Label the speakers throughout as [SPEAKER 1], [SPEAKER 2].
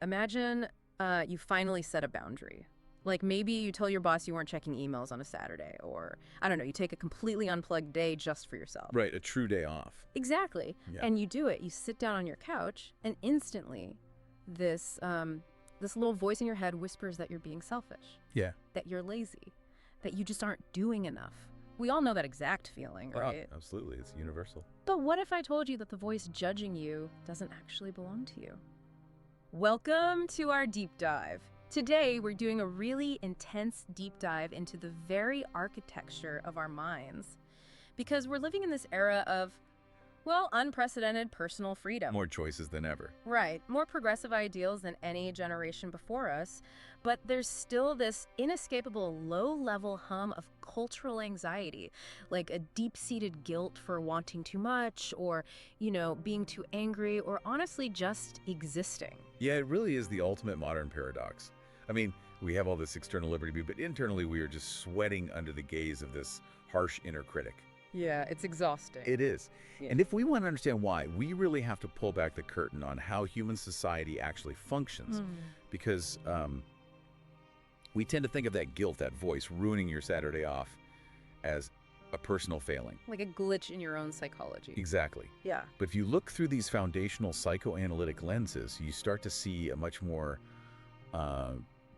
[SPEAKER 1] imagine you finally set a boundary. Like maybe you tell your boss you weren't checking emails on a Saturday, or I don't know, you take a completely unplugged day just for yourself.
[SPEAKER 2] Right, a true day off.
[SPEAKER 1] Exactly.
[SPEAKER 2] Yeah.
[SPEAKER 1] And you do it. You sit down on your couch, and instantly this little voice in your head whispers that you're being selfish.
[SPEAKER 2] Yeah.
[SPEAKER 1] That you're lazy. That you just aren't doing enough. We all know that exact feeling, right?
[SPEAKER 2] Oh, absolutely. It's universal.
[SPEAKER 1] But what if I told you that the voice judging you doesn't actually belong to you? Welcome to our deep dive. Today, we're doing a really intense deep dive into the very architecture of our minds. Because we're living in this era of, well, unprecedented personal freedom.
[SPEAKER 2] More choices than ever.
[SPEAKER 1] Right. More progressive ideals than any generation before us. But there's still this inescapable low-level hum of cultural anxiety, like a deep-seated guilt for wanting too much or, being too angry or honestly just existing.
[SPEAKER 2] Yeah, it really is the ultimate modern paradox. I mean, we have all this external liberty, but internally we are just sweating under the gaze of this harsh inner critic.
[SPEAKER 1] Yeah, it's exhausting.
[SPEAKER 2] It is.
[SPEAKER 1] Yeah.
[SPEAKER 2] And if we want to understand why, we really have to pull back the curtain on how human society actually functions. Because we tend to think of that guilt, that voice, ruining your Saturday off as a personal failing.
[SPEAKER 1] Like a glitch in your own psychology.
[SPEAKER 2] Exactly.
[SPEAKER 1] Yeah.
[SPEAKER 2] But if you look through these foundational psychoanalytic lenses, you start to see a much more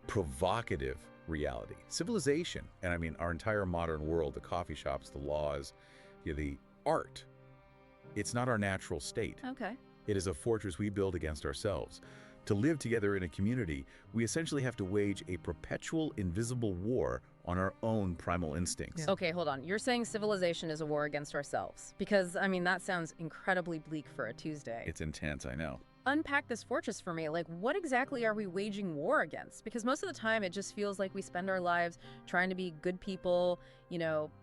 [SPEAKER 2] provocative reality. Civilization, and I mean our entire modern world, the coffee shops, the laws, the art, it's not our natural state.
[SPEAKER 1] Okay.
[SPEAKER 2] It is a fortress we build against ourselves. To live together in a community, we essentially have to wage a perpetual invisible war on our own primal instincts.
[SPEAKER 1] Yeah. Okay, hold on. You're saying civilization is a war against ourselves? Because, I mean, that sounds incredibly bleak for a Tuesday.
[SPEAKER 2] It's intense, I know.
[SPEAKER 1] Unpack this fortress for me. Like, what exactly are we waging war against? Because most of the time, it just feels like we spend our lives trying to be good people,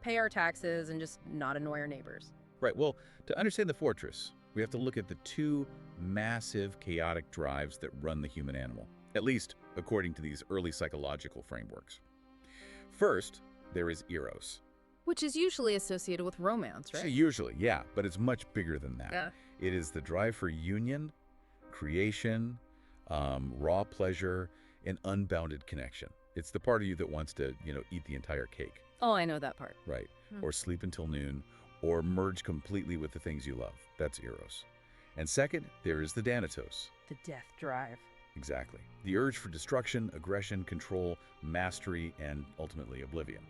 [SPEAKER 1] pay our taxes, and just not annoy our neighbors.
[SPEAKER 2] Right, well, to understand the fortress, we have to look at the two massive chaotic drives that run the human animal, at least according to these early psychological frameworks. First, there is Eros.
[SPEAKER 1] Which is usually associated with romance, right?
[SPEAKER 2] Usually, yeah, but it's much bigger than that.
[SPEAKER 1] Yeah.
[SPEAKER 2] It is the drive for union, creation, raw pleasure, and unbounded connection. It's the part of you that wants to, eat the entire cake.
[SPEAKER 1] Oh, I know that part.
[SPEAKER 2] Right. Or sleep until noon, or merge completely with the things you love. That's Eros. And second, there is the Thanatos.
[SPEAKER 1] The death drive.
[SPEAKER 2] Exactly. The urge for destruction, aggression, control, mastery, and ultimately oblivion.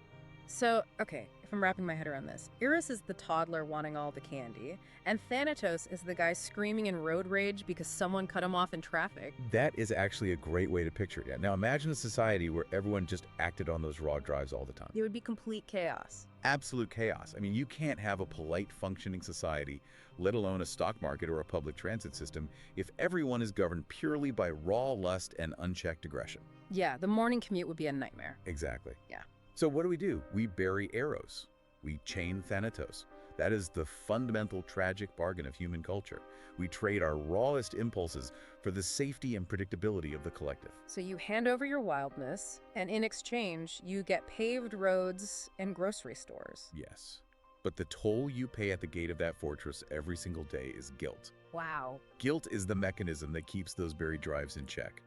[SPEAKER 1] So, okay, if I'm wrapping my head around this, Eros is the toddler wanting all the candy, and Thanatos is the guy screaming in road rage because someone cut him off in traffic.
[SPEAKER 2] That is actually a great way to picture it. Now imagine a society where everyone just acted on those raw drives all the time.
[SPEAKER 1] It would be complete chaos.
[SPEAKER 2] Absolute chaos. I mean, you can't have a polite, functioning society, let alone a stock market or a public transit system, if everyone is governed purely by raw lust and unchecked aggression.
[SPEAKER 1] Yeah, the morning commute would be a nightmare.
[SPEAKER 2] Exactly.
[SPEAKER 1] Yeah.
[SPEAKER 2] So what do? We bury Eros. We chain Thanatos. That is the fundamental tragic bargain of human culture. We trade our rawest impulses for the safety and predictability of the collective.
[SPEAKER 1] So you hand over your wildness, and in exchange, you get paved roads and grocery stores.
[SPEAKER 2] Yes. But the toll you pay at the gate of that fortress every single day is guilt.
[SPEAKER 1] Wow.
[SPEAKER 2] Guilt is the mechanism that keeps those buried drives in check.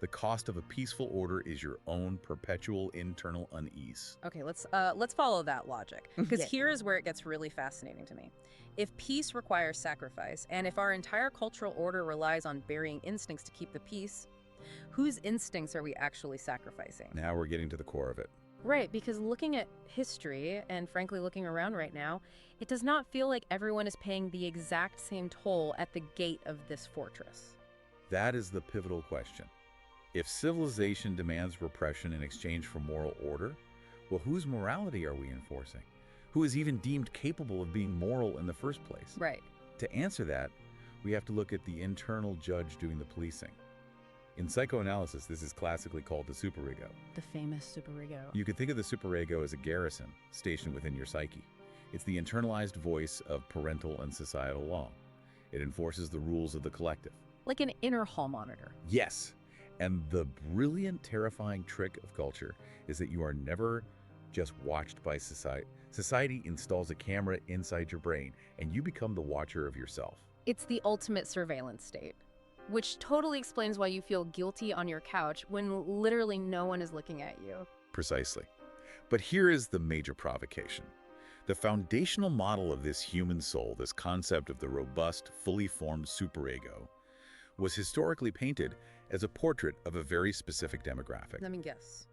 [SPEAKER 2] The cost of a peaceful order is your own perpetual internal unease.
[SPEAKER 1] Okay, let's follow that logic, because here is where it gets really fascinating to me. If peace requires sacrifice, and if our entire cultural order relies on burying instincts to keep the peace, whose instincts are we actually sacrificing?
[SPEAKER 2] Now we're getting to the core of it.
[SPEAKER 1] Right, because looking at history, and frankly looking around right now, it does not feel like everyone is paying the exact same toll at the gate of this fortress.
[SPEAKER 2] That is the pivotal question. If civilization demands repression in exchange for moral order, well, whose morality are we enforcing? Who is even deemed capable of being moral in the first place?
[SPEAKER 1] Right.
[SPEAKER 2] To answer that, we have to look at the internal judge doing the policing. In psychoanalysis, this is classically called the superego.
[SPEAKER 1] The famous superego.
[SPEAKER 2] You can think of the superego as a garrison stationed within your psyche. It's the internalized voice of parental and societal law. It enforces the rules of the collective.
[SPEAKER 1] Like an inner hall monitor.
[SPEAKER 2] Yes. And the brilliant, terrifying trick of culture is that you are never just watched by society. Society installs a camera inside your brain, and you become the watcher of yourself.
[SPEAKER 1] It's the ultimate surveillance state. which totally explains why you feel guilty on your couch when literally no one is looking at you.
[SPEAKER 2] Precisely. But here is the major provocation. The foundational model of this human soul, this concept of the robust, fully formed superego, was historically painted as a portrait of a very specific demographic.
[SPEAKER 1] Let me guess.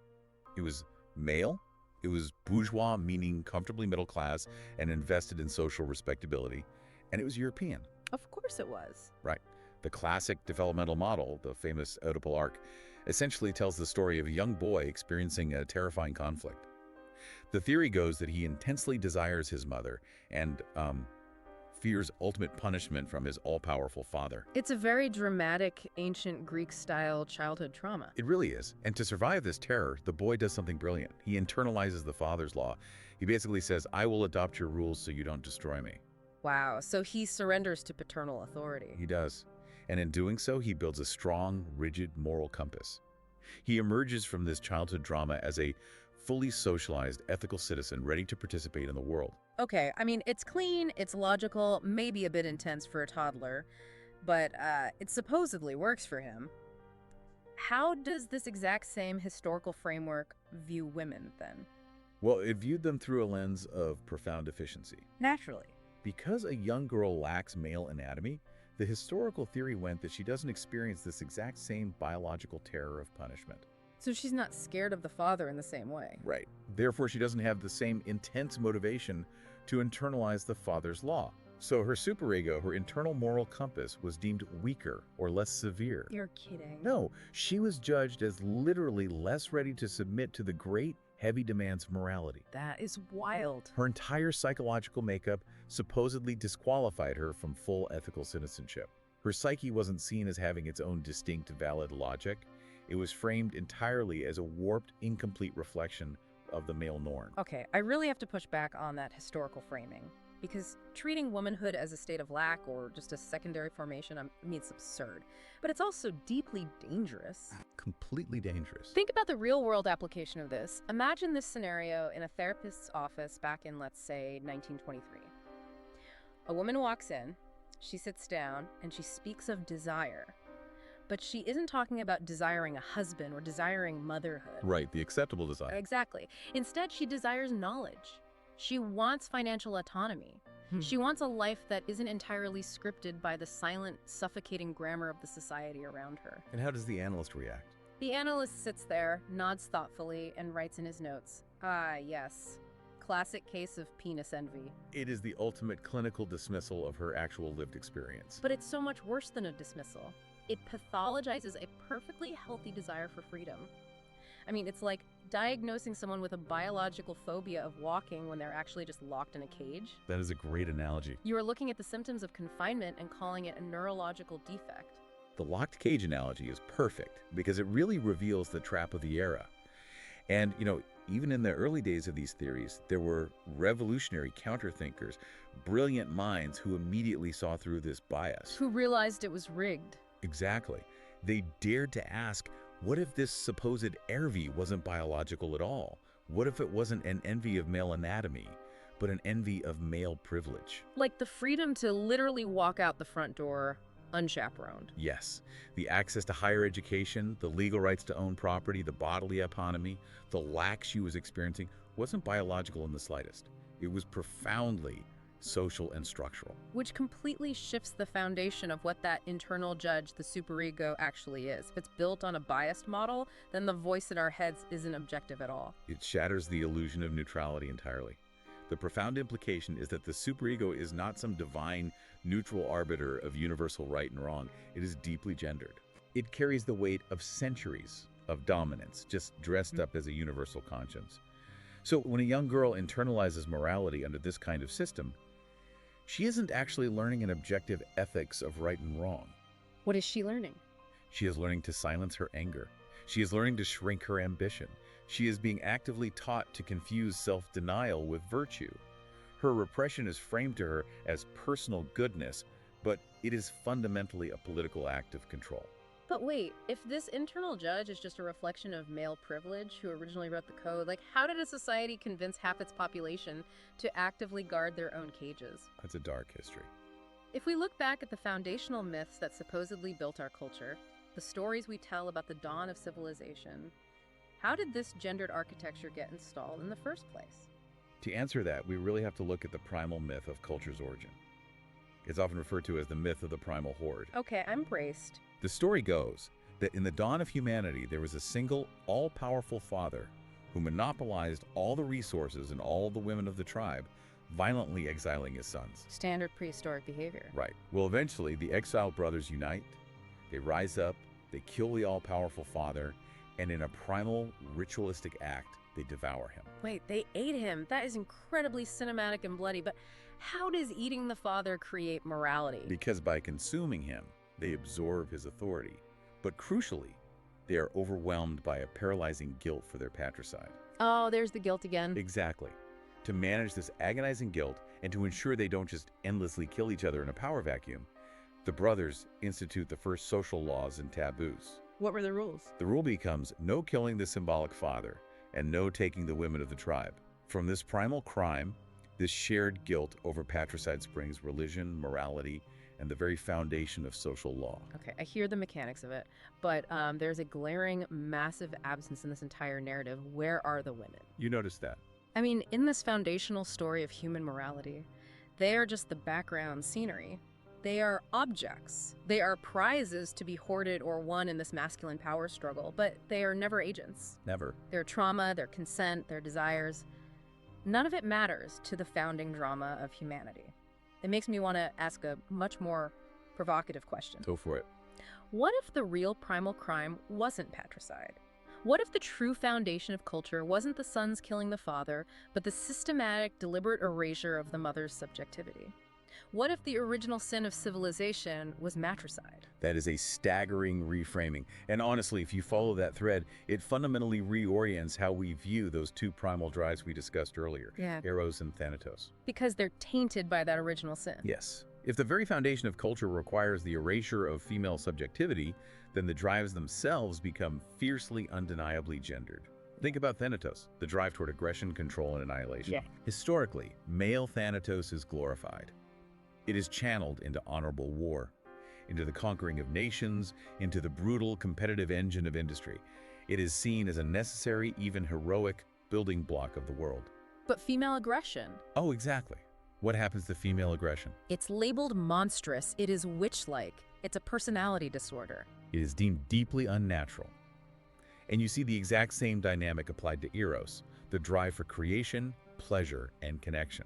[SPEAKER 2] It was male, it was bourgeois, meaning comfortably middle class and invested in social respectability, and it was European.
[SPEAKER 1] Of course it was.
[SPEAKER 2] Right. The classic developmental model, the famous Oedipal arc, essentially tells the story of a young boy experiencing a terrifying conflict. The theory goes that he intensely desires his mother and fears ultimate punishment from his all-powerful father.
[SPEAKER 1] It's a very dramatic, ancient Greek-style childhood trauma.
[SPEAKER 2] It really is. And to survive this terror, the boy does something brilliant. He internalizes the father's law. He basically says, I will adopt your rules so you don't destroy me.
[SPEAKER 1] Wow, so he surrenders to paternal authority.
[SPEAKER 2] He does. And in doing so, he builds a strong, rigid moral compass. He emerges from this childhood drama as a fully socialized, ethical citizen ready to participate in the world.
[SPEAKER 1] Okay, I mean, it's clean, it's logical, maybe a bit intense for a toddler, but it supposedly works for him. How does this exact same historical framework view women, then?
[SPEAKER 2] Well, it viewed them through a lens of profound deficiency.
[SPEAKER 1] Naturally.
[SPEAKER 2] Because a young girl lacks male anatomy, the historical theory went that she doesn't experience this exact same biological terror of punishment.
[SPEAKER 1] So she's not scared of the father in the same way.
[SPEAKER 2] Right. Therefore, she doesn't have the same intense motivation to internalize the father's law. So her superego, her internal moral compass, was deemed weaker or less severe.
[SPEAKER 1] You're kidding.
[SPEAKER 2] No, she was judged as literally less ready to submit to the great, heavy demands of morality.
[SPEAKER 1] That is wild.
[SPEAKER 2] Her entire psychological makeup supposedly disqualified her from full ethical citizenship. Her psyche wasn't seen as having its own distinct, valid logic. It was framed entirely as a warped, incomplete reflection of the male norm.
[SPEAKER 1] Okay, I really have to push back on that historical framing, because treating womanhood as a state of lack or just a secondary formation, I mean, it's absurd. But it's also deeply dangerous.
[SPEAKER 2] Completely dangerous.
[SPEAKER 1] Think about the real-world application of this. Imagine this scenario in a therapist's office back in, let's say, 1923. A woman walks in, she sits down, and she speaks of desire. But she isn't talking about desiring a husband or desiring motherhood.
[SPEAKER 2] Right, the acceptable desire.
[SPEAKER 1] Exactly. Instead, she desires knowledge. She wants financial autonomy. She wants a life that isn't entirely scripted by the silent, suffocating grammar of the society around her.
[SPEAKER 2] And how does the analyst react?
[SPEAKER 1] The analyst sits there, nods thoughtfully, and writes in his notes, "Ah, yes. Classic case of penis envy."
[SPEAKER 2] It is the ultimate clinical dismissal of her actual lived experience.
[SPEAKER 1] But it's so much worse than a dismissal. It pathologizes a perfectly healthy desire for freedom. I mean, it's like diagnosing someone with a biological phobia of walking when they're actually just locked in a cage.
[SPEAKER 2] That is a great analogy.
[SPEAKER 1] You are looking at the symptoms of confinement and calling it a neurological defect.
[SPEAKER 2] The locked cage analogy is perfect because it really reveals the trap of the era. And, even in the early days of these theories, there were revolutionary counterthinkers, brilliant minds who immediately saw through this bias.
[SPEAKER 1] Who realized it was rigged.
[SPEAKER 2] Exactly. They dared to ask, what if this supposed envy wasn't biological at all? What if it wasn't an envy of male anatomy, but an envy of male privilege?
[SPEAKER 1] Like the freedom to literally walk out the front door unchaperoned.
[SPEAKER 2] Yes. The access to higher education, the legal rights to own property, the bodily autonomy, the lack she was experiencing wasn't biological in the slightest. It was profoundly social and structural.
[SPEAKER 1] Which completely shifts the foundation of what that internal judge, the superego, actually is. If it's built on a biased model, then the voice in our heads isn't objective at all.
[SPEAKER 2] It shatters the illusion of neutrality entirely. The profound implication is that the superego is not some divine, neutral arbiter of universal right and wrong. It is deeply gendered. It carries the weight of centuries of dominance, just dressed up as a universal conscience. So when a young girl internalizes morality under this kind of system, she isn't actually learning an objective ethics of right and wrong.
[SPEAKER 1] What is she learning?
[SPEAKER 2] She is learning to silence her anger. She is learning to shrink her ambition. She is being actively taught to confuse self-denial with virtue. Her repression is framed to her as personal goodness, but it is fundamentally a political act of control.
[SPEAKER 1] But wait, if this internal judge is just a reflection of male privilege who originally wrote the code, like how did a society convince half its population to actively guard their own cages?
[SPEAKER 2] That's a dark history.
[SPEAKER 1] If we look back at the foundational myths that supposedly built our culture, the stories we tell about the dawn of civilization, how did this gendered architecture get installed in the first place?
[SPEAKER 2] To answer that, we really have to look at the primal myth of culture's origin. It's often referred to as the myth of the primal horde.
[SPEAKER 1] Okay, I'm braced.
[SPEAKER 2] The story goes that in the dawn of humanity, there was a single, all-powerful father who monopolized all the resources and all the women of the tribe, violently exiling his sons.
[SPEAKER 1] Standard prehistoric behavior.
[SPEAKER 2] Right. Well, eventually, the exiled brothers unite, they rise up, they kill the all-powerful father, and in a primal, ritualistic act, they devour him.
[SPEAKER 1] Wait, they ate him. That is incredibly cinematic and bloody, but how does eating the father create morality?
[SPEAKER 2] Because by consuming him, they absorb his authority. But crucially, they are overwhelmed by a paralyzing guilt for their patricide.
[SPEAKER 1] Oh, there's the guilt again.
[SPEAKER 2] Exactly. To manage this agonizing guilt and to ensure they don't just endlessly kill each other in a power vacuum, the brothers institute the first social laws and taboos.
[SPEAKER 1] What were the rules?
[SPEAKER 2] The rule becomes no killing the symbolic father and no taking the women of the tribe. From this primal crime, this shared guilt over patricide springs religion, morality, and the very foundation of social law.
[SPEAKER 1] Okay, I hear the mechanics of it, but there's a glaring, massive absence in this entire narrative. Where are the women?
[SPEAKER 2] You noticed that?
[SPEAKER 1] I mean, in this foundational story of human morality, they are just the background scenery. They are objects. They are prizes to be hoarded or won in this masculine power struggle, but they are never agents.
[SPEAKER 2] Never.
[SPEAKER 1] Their trauma, their consent, their desires, none of it matters to the founding drama of humanity. It makes me want to ask a much more provocative question.
[SPEAKER 2] Go for it.
[SPEAKER 1] What if the real primal crime wasn't patricide? What if the true foundation of culture wasn't the sons killing the father, but the systematic, deliberate erasure of the mother's subjectivity? What if the original sin of civilization was matricide?
[SPEAKER 2] That is a staggering reframing. And honestly, if you follow that thread, it fundamentally reorients how we view those two primal drives we discussed earlier, Eros and Thanatos.
[SPEAKER 1] Because they're tainted by that original sin.
[SPEAKER 2] Yes. If the very foundation of culture requires the erasure of female subjectivity, then the drives themselves become fiercely, undeniably gendered. Think about Thanatos, the drive toward aggression, control, and annihilation. Historically, male Thanatos is glorified. It is channeled into honorable war, into the conquering of nations, into the brutal, competitive engine of industry. It is seen as a necessary, even heroic, building block of the world.
[SPEAKER 1] But female aggression?
[SPEAKER 2] Oh, exactly. What happens to female aggression?
[SPEAKER 1] It's labeled monstrous. It is witch-like. It's a personality disorder.
[SPEAKER 2] It is deemed deeply unnatural. And you see the exact same dynamic applied to Eros, the drive for creation, pleasure, and connection.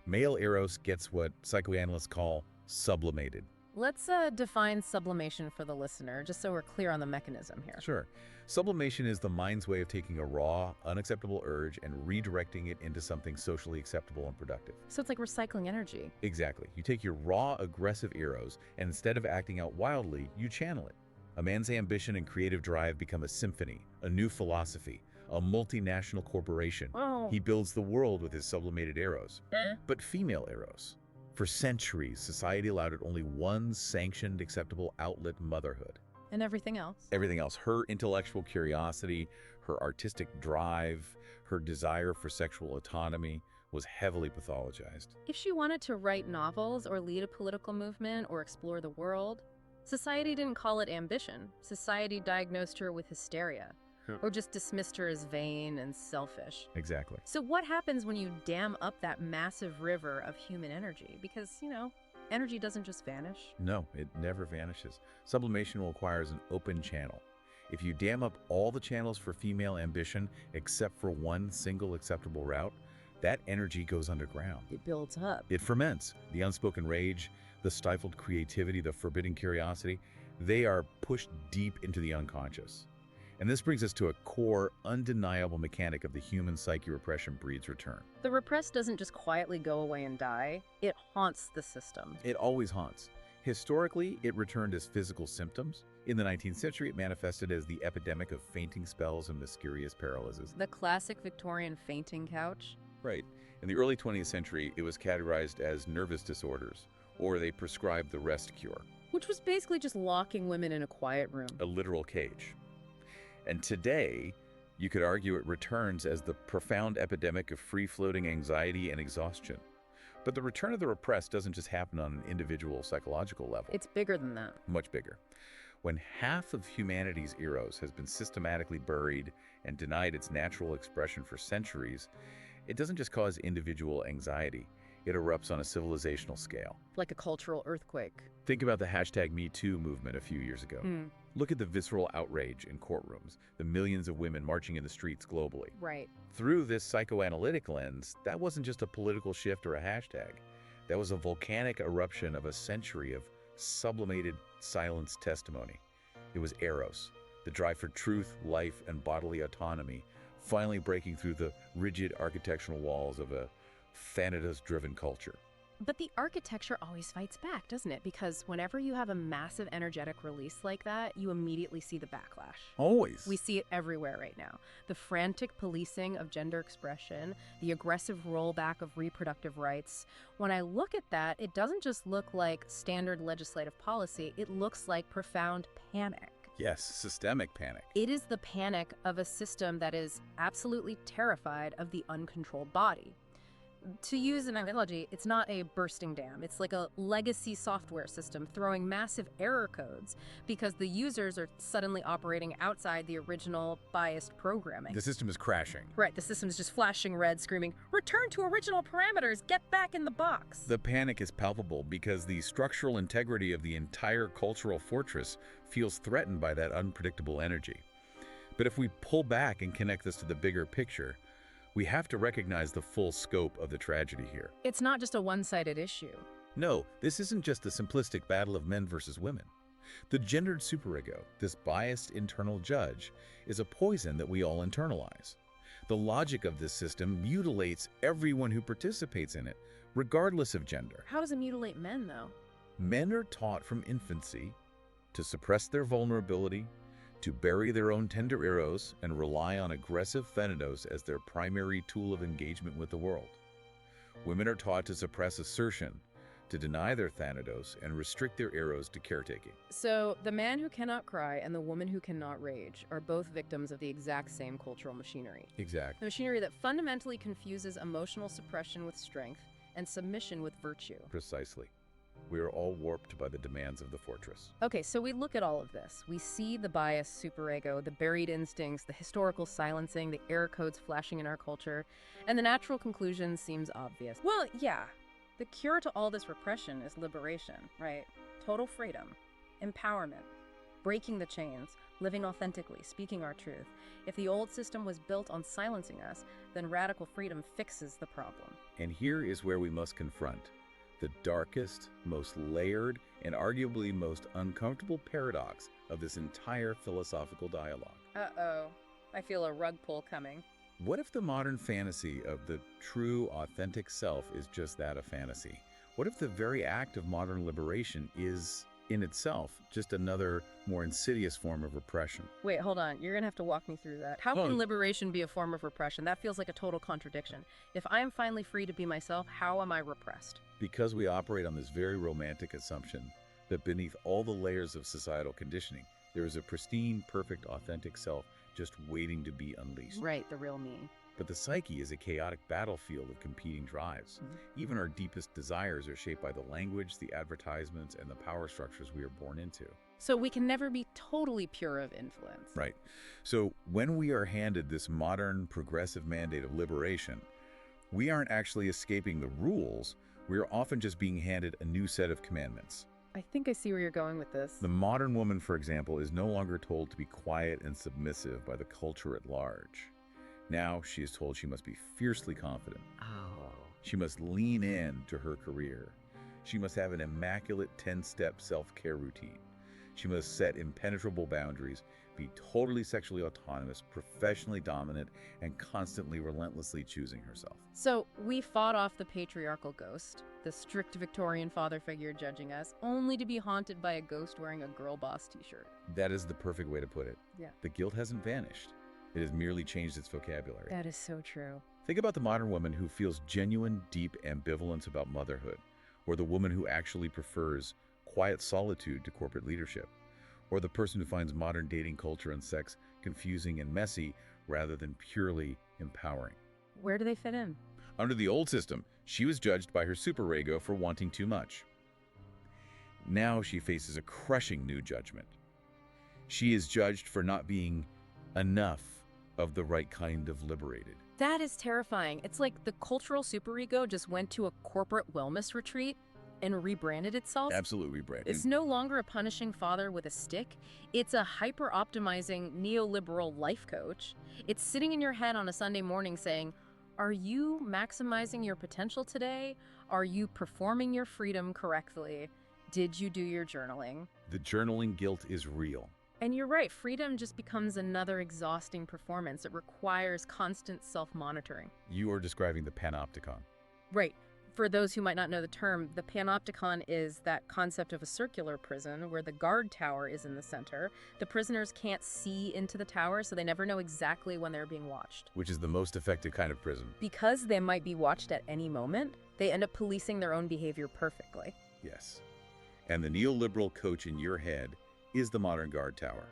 [SPEAKER 2] Male Eros gets what psychoanalysts call sublimated.
[SPEAKER 1] Let's define sublimation for the listener, just so we're clear on the mechanism here.
[SPEAKER 2] Sure. Sublimation is the mind's way of taking a raw, unacceptable urge and redirecting it into something socially acceptable and productive.
[SPEAKER 1] So it's like recycling energy.
[SPEAKER 2] Exactly. You take your raw, aggressive Eros, and instead of acting out wildly, you channel it. A man's ambition and creative drive become a symphony, a new philosophy, a multinational corporation.
[SPEAKER 1] Oh.
[SPEAKER 2] He builds the world with his sublimated Eros. But female Eros. For centuries, society allowed it only one sanctioned, acceptable outlet: motherhood.
[SPEAKER 1] And everything else?
[SPEAKER 2] Everything else. Her intellectual curiosity, her artistic drive, her desire for sexual autonomy was heavily pathologized.
[SPEAKER 1] If she wanted to write novels or lead a political movement or explore the world, society didn't call it ambition. Society diagnosed her with hysteria. Or just dismissed her as vain and selfish.
[SPEAKER 2] Exactly.
[SPEAKER 1] So what happens when you dam up that massive river of human energy? Because, energy doesn't just vanish.
[SPEAKER 2] No, it never vanishes. Sublimation requires an open channel. If you dam up all the channels for female ambition except for one single acceptable route, that energy goes underground.
[SPEAKER 1] It builds up.
[SPEAKER 2] It ferments. The unspoken rage, the stifled creativity, the forbidden curiosity, they are pushed deep into the unconscious. And this brings us to a core, undeniable mechanic of the human psyche: repression breeds return.
[SPEAKER 1] The repressed doesn't just quietly go away and die. It haunts the system.
[SPEAKER 2] It always haunts. Historically, it returned as physical symptoms. In the 19th century, it manifested as the epidemic of fainting spells and mysterious paralysis.
[SPEAKER 1] The classic Victorian fainting couch?
[SPEAKER 2] Right. In the early 20th century, it was categorized as nervous disorders, or they prescribed the rest cure.
[SPEAKER 1] Which was basically just locking women in a quiet room.
[SPEAKER 2] A literal cage. And today, you could argue it returns as the profound epidemic of free-floating anxiety and exhaustion. But the return of the repressed doesn't just happen on an individual psychological level.
[SPEAKER 1] It's bigger than that.
[SPEAKER 2] Much bigger. When half of humanity's Eros has been systematically buried and denied its natural expression for centuries, it doesn't just cause individual anxiety. It erupts on a civilizational scale.
[SPEAKER 1] Like a cultural earthquake.
[SPEAKER 2] Think about the #MeToo movement a few years ago. Look at the visceral outrage in courtrooms, the millions of women marching in the streets globally.
[SPEAKER 1] Right.
[SPEAKER 2] Through this psychoanalytic lens, that wasn't just a political shift or a hashtag. That was a volcanic eruption of a century of sublimated silenced testimony. It was Eros, the drive for truth, life, and bodily autonomy, finally breaking through the rigid architectural walls of a Thanatos-driven culture.
[SPEAKER 1] But the architecture always fights back, doesn't it? Because whenever you have a massive energetic release like that, you immediately see the backlash.
[SPEAKER 2] Always.
[SPEAKER 1] We see it everywhere right now. The frantic policing of gender expression, the aggressive rollback of reproductive rights. When I look at that, it doesn't just look like standard legislative policy, it looks like profound panic.
[SPEAKER 2] Yes, systemic panic.
[SPEAKER 1] It is the panic of a system that is absolutely terrified of the uncontrolled body. To use an analogy, it's not a bursting dam. It's like a legacy software system throwing massive error codes because the users are suddenly operating outside the original biased programming.
[SPEAKER 2] The system is crashing.
[SPEAKER 1] Right, the system is just flashing red, screaming, "Return to original parameters, get back in the box."
[SPEAKER 2] The panic is palpable because the structural integrity of the entire cultural fortress feels threatened by that unpredictable energy. But if we pull back and connect this to the bigger picture, we have to recognize the full scope of the tragedy here.
[SPEAKER 1] It's not just a one-sided issue.
[SPEAKER 2] No, this isn't just the simplistic battle of men versus women. The gendered superego, this biased internal judge, is a poison that we all internalize. The logic of this system mutilates everyone who participates in it, regardless of gender.
[SPEAKER 1] How does it mutilate men, though?
[SPEAKER 2] Men are taught from infancy to suppress their vulnerability, to bury their own tender Eros and rely on aggressive Thanatos as their primary tool of engagement with the world. Women are taught to suppress assertion, to deny their Thanatos and restrict their Eros to caretaking.
[SPEAKER 1] So the man who cannot cry and the woman who cannot rage are both victims of the exact same cultural machinery.
[SPEAKER 2] Exactly.
[SPEAKER 1] The machinery that fundamentally confuses emotional suppression with strength and submission with virtue.
[SPEAKER 2] Precisely. We are all warped by the demands of the fortress.
[SPEAKER 1] Okay, so we look at all of this. We see the bias, superego, the buried instincts, the historical silencing, the error codes flashing in our culture, and the natural conclusion seems obvious. Well, yeah, the cure to all this repression is liberation, right? Total freedom, empowerment, breaking the chains, living authentically, speaking our truth. If the old system was built on silencing us, then radical freedom fixes the problem.
[SPEAKER 2] And here is where we must confront the darkest, most layered, and arguably most uncomfortable paradox of this entire philosophical dialogue.
[SPEAKER 1] Uh-oh, I feel a rug pull coming.
[SPEAKER 2] What if the modern fantasy of the true, authentic self is just that, a fantasy? What if the very act of modern liberation is, in itself, just another, more insidious form of repression?
[SPEAKER 1] Wait, hold on. You're going to have to walk me through that. How can liberation be a form of repression? That feels like a total contradiction. If I am finally free to be myself, how am I repressed?
[SPEAKER 2] Because we operate on this very romantic assumption that beneath all the layers of societal conditioning, there is a pristine, perfect, authentic self just waiting to be unleashed.
[SPEAKER 1] Right, the real me.
[SPEAKER 2] But the psyche is a chaotic battlefield of competing drives. Even our deepest desires are shaped by the language, the advertisements, and the power structures we are born into.
[SPEAKER 1] So we can never be totally pure of influence.
[SPEAKER 2] Right. So when we are handed this modern, progressive mandate of liberation, we aren't actually escaping the rules. We are often just being handed a new set of commandments.
[SPEAKER 1] I think I see where you're going with this.
[SPEAKER 2] The modern woman, for example, is no longer told to be quiet and submissive by the culture at large. Now she is told she must be fiercely confident.
[SPEAKER 1] Oh.
[SPEAKER 2] She must lean in to her career. She must have an immaculate 10-step self-care routine. She must set impenetrable boundaries, be totally sexually autonomous, professionally dominant, and constantly, relentlessly choosing herself.
[SPEAKER 1] So we fought off the patriarchal ghost, the strict Victorian father figure judging us, only to be haunted by a ghost wearing a girl boss t-shirt.
[SPEAKER 2] That is the perfect way to put it.
[SPEAKER 1] Yeah.
[SPEAKER 2] The guilt hasn't vanished. It has merely changed its vocabulary.
[SPEAKER 1] That is so true.
[SPEAKER 2] Think about the modern woman who feels genuine, deep ambivalence about motherhood, or the woman who actually prefers quiet solitude to corporate leadership, or the person who finds modern dating culture and sex confusing and messy rather than purely empowering.
[SPEAKER 1] Where do they fit in?
[SPEAKER 2] Under the old system, she was judged by her superego for wanting too much. Now she faces a crushing new judgment. She is judged for not being enough of the right kind of liberated.
[SPEAKER 1] That is terrifying. It's like the cultural superego just went to a corporate wellness retreat and rebranded itself.
[SPEAKER 2] Absolutely rebranded.
[SPEAKER 1] It's no longer a punishing father with a stick. It's a hyper-optimizing neoliberal life coach. It's sitting in your head on a Sunday morning saying, are you maximizing your potential today? Are you performing your freedom correctly? Did you do your journaling?
[SPEAKER 2] The journaling guilt is real.
[SPEAKER 1] And you're right, freedom just becomes another exhausting performance. It requires constant self-monitoring.
[SPEAKER 2] You are describing the panopticon.
[SPEAKER 1] Right. For those who might not know the term, the panopticon is that concept of a circular prison where the guard tower is in the center. The prisoners can't see into the tower, so they never know exactly when they're being watched.
[SPEAKER 2] Which is the most effective kind of prison.
[SPEAKER 1] Because they might be watched at any moment, they end up policing their own behavior perfectly.
[SPEAKER 2] Yes. And the neoliberal coach in your head is the modern guard tower.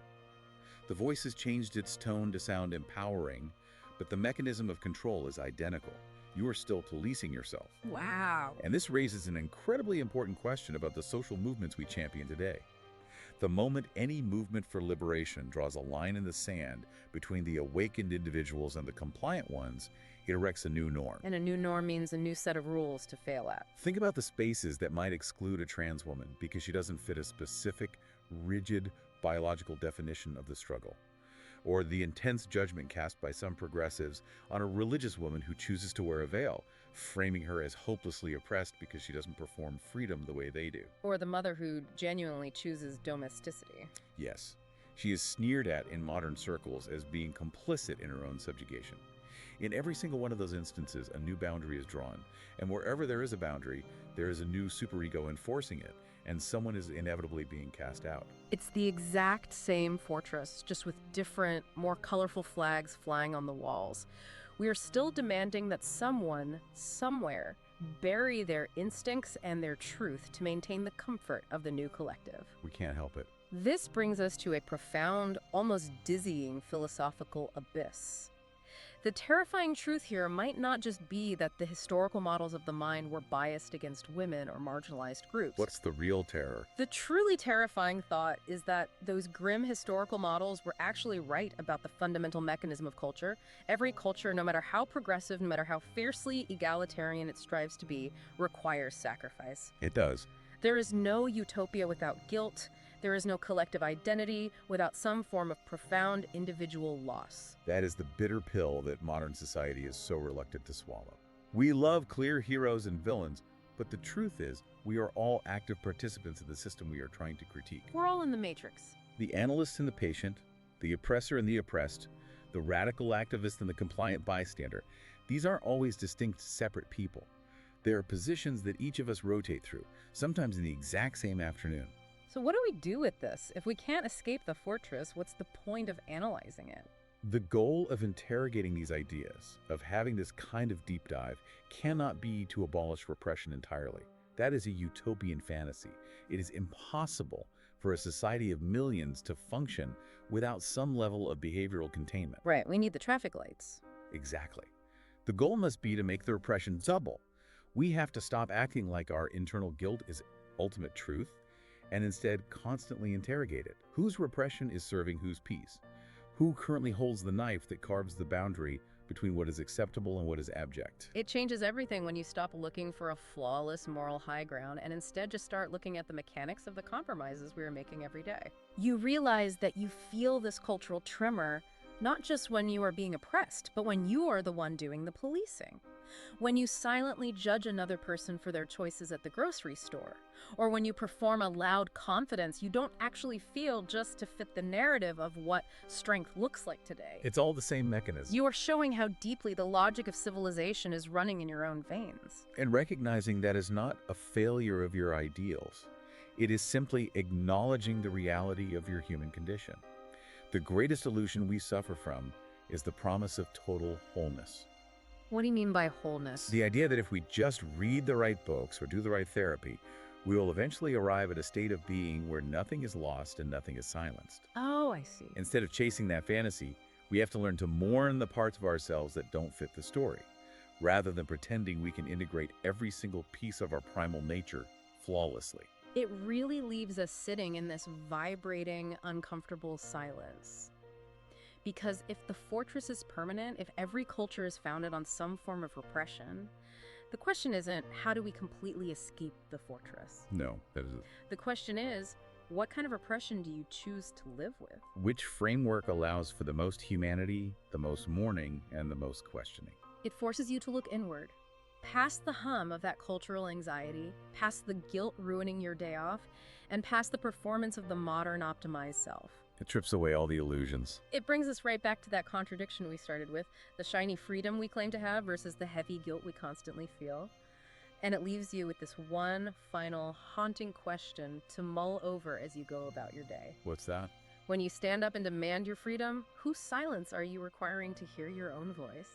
[SPEAKER 2] The voice has changed its tone to sound empowering, but the mechanism of control is identical. You are still policing yourself.
[SPEAKER 1] Wow.
[SPEAKER 2] And this raises an incredibly important question about the social movements we champion today. The moment any movement for liberation draws a line in the sand between the awakened individuals and the compliant ones, it erects a new norm.
[SPEAKER 1] And a new norm means a new set of rules to fail at.
[SPEAKER 2] Think about the spaces that might exclude a trans woman because she doesn't fit a specific, rigid, biological definition of the struggle. Or the intense judgment cast by some progressives on a religious woman who chooses to wear a veil, framing her as hopelessly oppressed because she doesn't perform freedom the way they do.
[SPEAKER 1] Or the mother who genuinely chooses domesticity.
[SPEAKER 2] Yes, she is sneered at in modern circles as being complicit in her own subjugation. In every single one of those instances, a new boundary is drawn, and wherever there is a boundary, there is a new superego enforcing it, and someone is inevitably being cast out.
[SPEAKER 1] It's the exact same fortress, just with different, more colorful flags flying on the walls. We are still demanding that someone, somewhere, bury their instincts and their truth to maintain the comfort of the new collective.
[SPEAKER 2] We can't help it.
[SPEAKER 1] This brings us to a profound, almost dizzying philosophical abyss. The terrifying truth here might not just be that the historical models of the mind were biased against women or marginalized groups.
[SPEAKER 2] What's the real terror?
[SPEAKER 1] The truly terrifying thought is that those grim historical models were actually right about the fundamental mechanism of culture. Every culture, no matter how progressive, no matter how fiercely egalitarian it strives to be, requires sacrifice.
[SPEAKER 2] It does.
[SPEAKER 1] There is no utopia without guilt. There is no collective identity without some form of profound individual loss.
[SPEAKER 2] That is the bitter pill that modern society is so reluctant to swallow. We love clear heroes and villains, but the truth is we are all active participants in the system we are trying to critique.
[SPEAKER 1] We're all in the matrix.
[SPEAKER 2] The analyst and the patient, the oppressor and the oppressed, the radical activist and the compliant bystander, these aren't always distinct, separate people. There are positions that each of us rotate through, sometimes in the exact same afternoon.
[SPEAKER 1] So what do we do with this? If we can't escape the fortress, what's the point of analyzing it?
[SPEAKER 2] The goal of interrogating these ideas, of having this kind of deep dive, cannot be to abolish repression entirely. That is a utopian fantasy. It is impossible for a society of millions to function without some level of behavioral containment.
[SPEAKER 1] Right, we need the traffic lights.
[SPEAKER 2] Exactly. The goal must be to make the repression double. We have to stop acting like our internal guilt is ultimate truth, and instead constantly interrogate it. Whose repression is serving whose peace? Who currently holds the knife that carves the boundary between what is acceptable and what is abject?
[SPEAKER 1] It changes everything when you stop looking for a flawless moral high ground and instead just start looking at the mechanics of the compromises we are making every day. You realize that you feel this cultural tremor not just when you are being oppressed, but when you are the one doing the policing. When you silently judge another person for their choices at the grocery store, or when you perform a loud confidence you don't actually feel just to fit the narrative of what strength looks like today.
[SPEAKER 2] It's all the same mechanism.
[SPEAKER 1] You are showing how deeply the logic of civilization is running in your own veins.
[SPEAKER 2] And recognizing that is not a failure of your ideals. It is simply acknowledging the reality of your human condition. The greatest illusion we suffer from is the promise of total wholeness.
[SPEAKER 1] What do you mean by wholeness?
[SPEAKER 2] The idea that if we just read the right books or do the right therapy, we will eventually arrive at a state of being where nothing is lost and nothing is silenced.
[SPEAKER 1] Oh, I see.
[SPEAKER 2] Instead of chasing that fantasy, we have to learn to mourn the parts of ourselves that don't fit the story. rather than pretending we can integrate every single piece of our primal nature flawlessly.
[SPEAKER 1] It really leaves us sitting in this vibrating, uncomfortable silence. Because if the fortress is permanent, if every culture is founded on some form of repression, the question isn't, how do we completely escape the fortress?
[SPEAKER 2] No, that is it.
[SPEAKER 1] The question is, what kind of repression do you choose to live with?
[SPEAKER 2] Which framework allows for the most humanity, the most mourning, and the most questioning?
[SPEAKER 1] It forces you to look inward, past the hum of that cultural anxiety, past the guilt ruining your day off, and past the performance of the modern optimized self.
[SPEAKER 2] It trips away all the illusions.
[SPEAKER 1] It brings us right back to that contradiction we started with, the shiny freedom we claim to have versus the heavy guilt we constantly feel. And it leaves you with this one final haunting question to mull over as you go about your day.
[SPEAKER 2] What's that?
[SPEAKER 1] When you stand up and demand your freedom, whose silence are you requiring to hear your own voice?